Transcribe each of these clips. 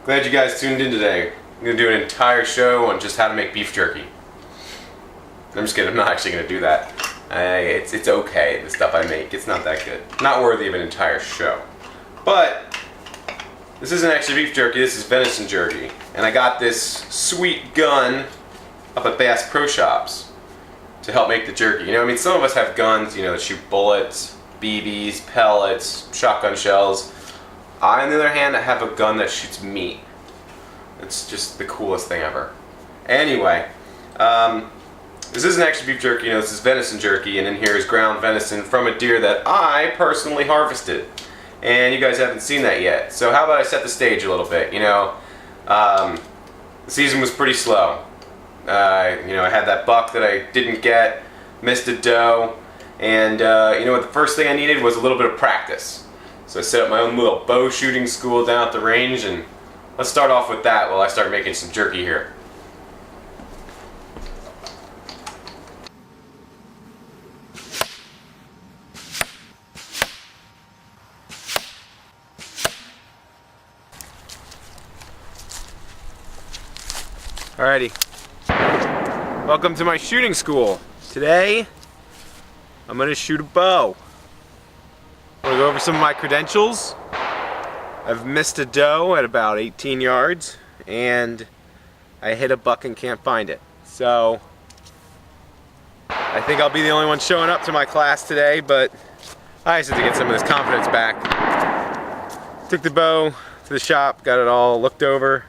Glad you guys tuned in today. I'm going to do an entire show on just how to make beef jerky. I'm just kidding, I'm not actually going to do that. It's okay, the stuff I make. It's not that good. Not worthy of an entire show. But this isn't actually beef jerky, this is venison jerky. And I got this sweet gun up at Bass Pro Shops to help make the jerky. You know, I mean, some of us have guns, you know, that shoot bullets, BBs, pellets, shotgun shells. I, on the other hand, I have a gun that shoots meat. It's just the coolest thing ever. Anyway, this isn't actually beef jerky, you know, this is venison jerky, and in here is ground venison from a deer that I personally harvested. And you guys haven't seen that yet. So how about I set the stage a little bit, you know. The season was pretty slow. You know, I had that buck that I didn't get, missed a doe, and you know what, the first thing I needed was a little bit of practice. So I set up my own little bow shooting school down at the range, and let's start off with that while I start making some jerky here. Alrighty, welcome to my shooting school. Today, I'm gonna shoot a bow. I'm gonna go over some of my credentials. I've missed a doe at about 18 yards, and I hit a buck and can't find it. So, I think I'll be the only one showing up to my class today, but I just had to get some of this confidence back. Took the bow to the shop, got it all looked over.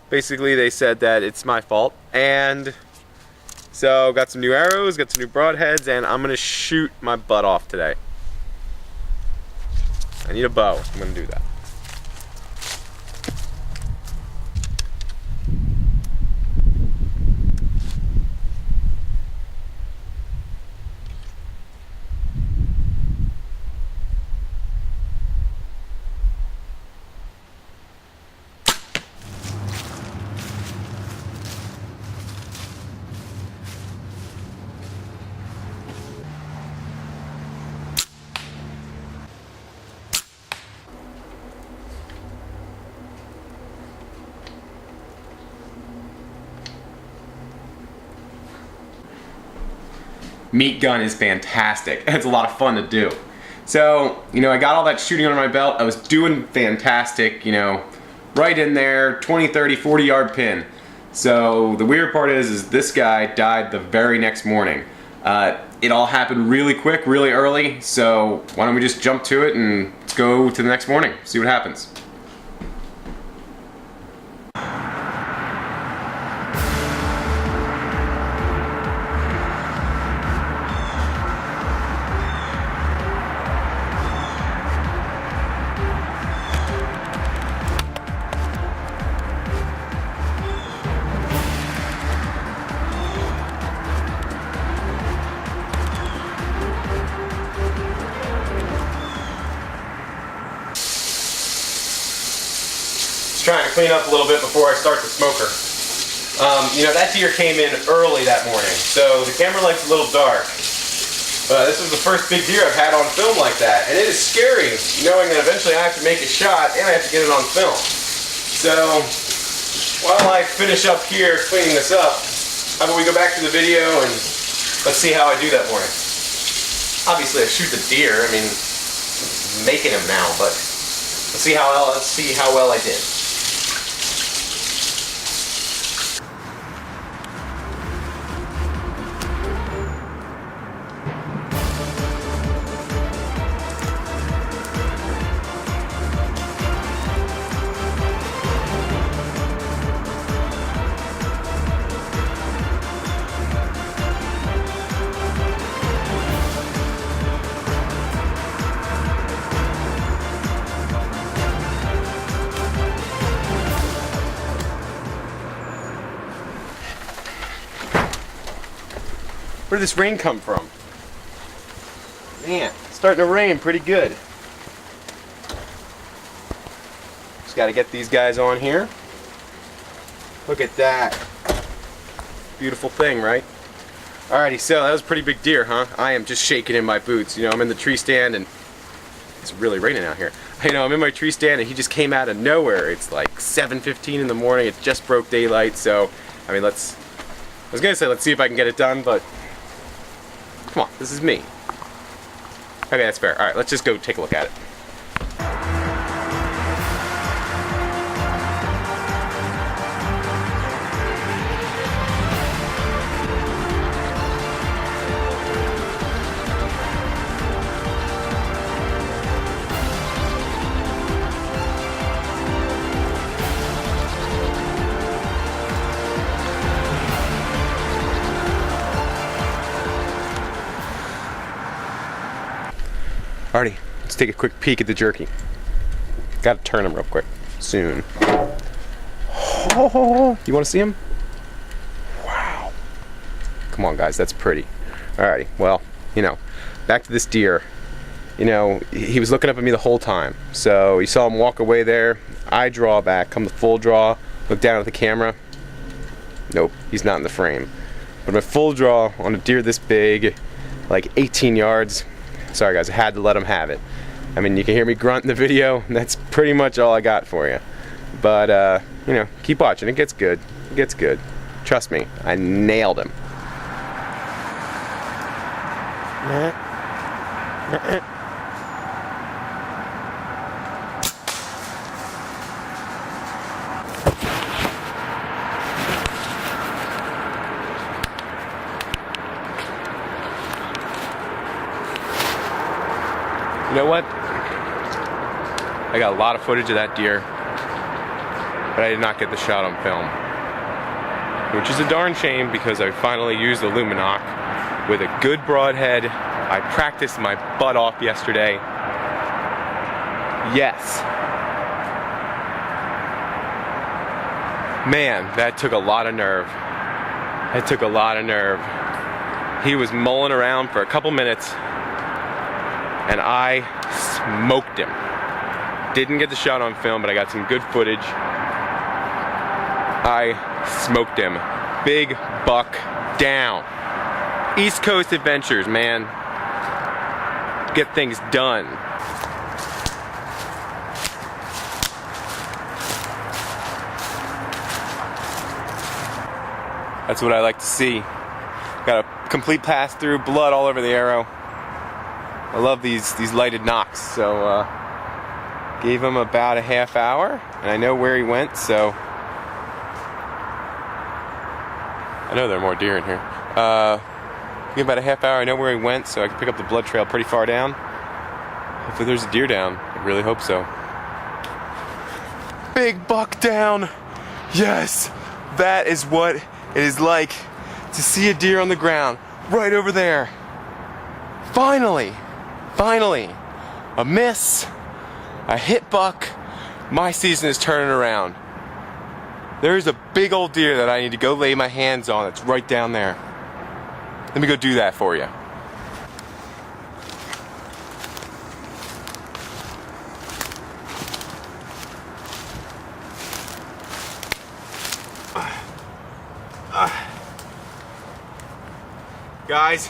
Basically, they said that it's my fault, and so got some new arrows, got some new broadheads, and I'm gonna shoot my butt off today. I need a bow. I'm gonna do that. Meat gun is fantastic. It's a lot of fun to do. So, you know, I got all that shooting under my belt. I was doing fantastic, you know, right in there, 20, 30, 40 yard pin. So the weird part is this guy died the very next morning. It all happened really quick, really early, so why don't we just jump to it and let's go to the next morning, see what happens. Trying to clean up a little bit before I start the smoker. You know, that deer came in early that morning, so the camera light's a little dark. But this is the first big deer I've had on film like that, and it is scary knowing that eventually I have to make a shot and I have to get it on film. So, while I finish up here cleaning this up, how about we go back to the video and let's see how I do that morning. Obviously I shoot the deer, I mean, making him now, but let's see how well I did. Where did this rain come from? Man, it's starting to rain pretty good. Just got to get these guys on here. Look at that. Beautiful thing, right? Alrighty, so that was a pretty big deer, huh? I am just shaking in my boots. You know, I'm in the tree stand and it's really raining out here. I You know, I'm in my tree stand and he just came out of nowhere. It's like 7:15 in the morning. It just broke daylight. So, I mean, I was gonna say let's see if I can get it done, but come on, this is me. Okay, that's fair. All right, let's just go take a look at it. Alrighty, let's take a quick peek at the jerky. Gotta turn him real quick, soon. Oh, you wanna see him? Wow. Come on guys, that's pretty. Alrighty, well, you know, back to this deer. You know, he was looking up at me the whole time. So you saw him walk away there. I draw back, come to full draw, look down at the camera. Nope, he's not in the frame. But my full draw on a deer this big, like 18 yards, sorry guys, I had to let him have it. I mean, you can hear me grunt in the video. That's pretty much all I got for you. But, you know, keep watching. It gets good. It gets good. Trust me, I nailed him. You know what? I got a lot of footage of that deer, but I did not get the shot on film. Which is a darn shame because I finally used the Luminoc with a good broadhead. I practiced my butt off yesterday. Yes. Man, that took a lot of nerve. That took a lot of nerve. He was mulling around for a couple minutes and I smoked him. Didn't get the shot on film, but I got some good footage. I smoked him. Big buck down. East Coast adventures, man. Get things done. That's what I like to see. Got a complete pass through, blood all over the arrow. I love these lighted knocks, so gave him about a half hour, and I know where he went, so I know there are more deer in here. Give him about a half hour, I know where he went, so I can pick up the blood trail pretty far down. Hopefully there's a deer down. I really hope so. Big buck down! Yes! That is what it is like to see a deer on the ground, right over there. Finally! Finally, a miss, a hit buck. My season is turning around. There's a big old deer that I need to go lay my hands on. It's right down there. Let me go do that for you. Guys,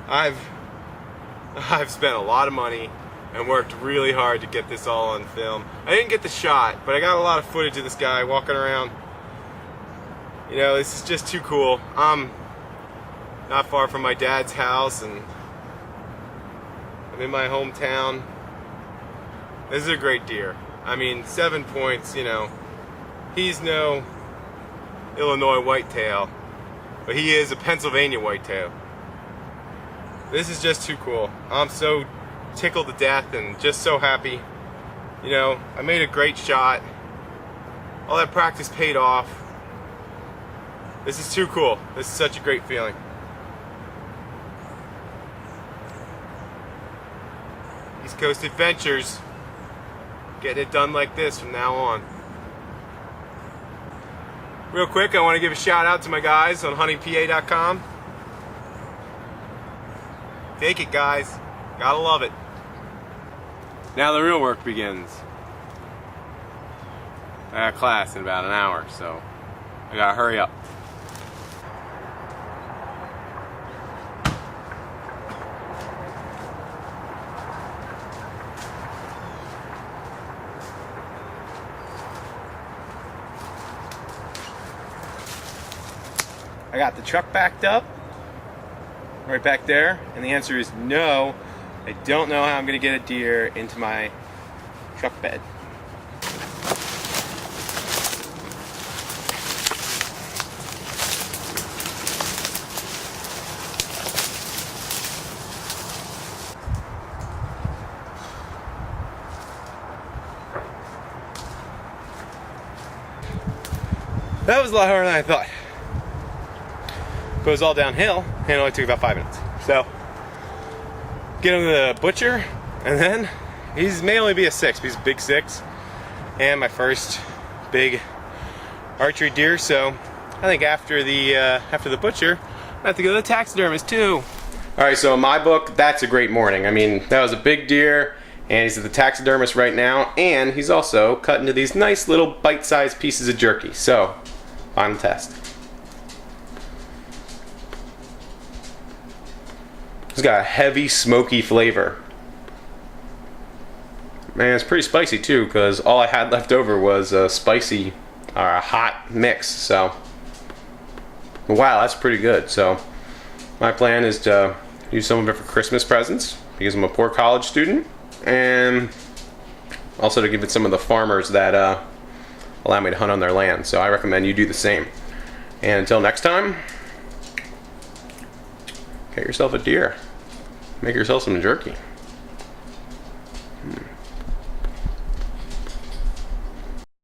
I've spent a lot of money and worked really hard to get this all on film. I didn't get the shot, but I got a lot of footage of this guy walking around. You know, this is just too cool. I'm not far from my dad's house and I'm in my hometown. This is a great deer. I mean, 7 points, you know. He's no Illinois whitetail, but he is a Pennsylvania whitetail. This is just too cool. I'm so tickled to death and just so happy. You know, I made a great shot. All that practice paid off. This is too cool. This is such a great feeling. East Coast adventures. Getting it done like this from now on. Real quick, I want to give a shout out to my guys on huntingpa.com. Take it, guys. Gotta love it. Now the real work begins. I got class in about an hour, so I gotta hurry up. I got the truck backed up right back there, and the answer is no. I don't know how I'm gonna get a deer into my truck bed. That was a lot harder than I thought. But it was all downhill, and it only took about 5 minutes. So, get him to the butcher, and then he may only be a 6, but he's a big 6, and my first big archery deer. So, I think after the butcher, I have to go to the taxidermist too. All right, so in my book, that's a great morning. I mean, that was a big deer, and he's at the taxidermist right now, and he's also cut into these nice little bite-sized pieces of jerky. So, final test. It's got a heavy, smoky flavor. Man, it's pretty spicy too, because all I had left over was a spicy or a hot mix. So, wow, that's pretty good. So, my plan is to use some of it for Christmas presents, because I'm a poor college student, and also to give it some of the farmers that allow me to hunt on their land. So I recommend you do the same. And until next time, get yourself a deer. Make yourself some jerky.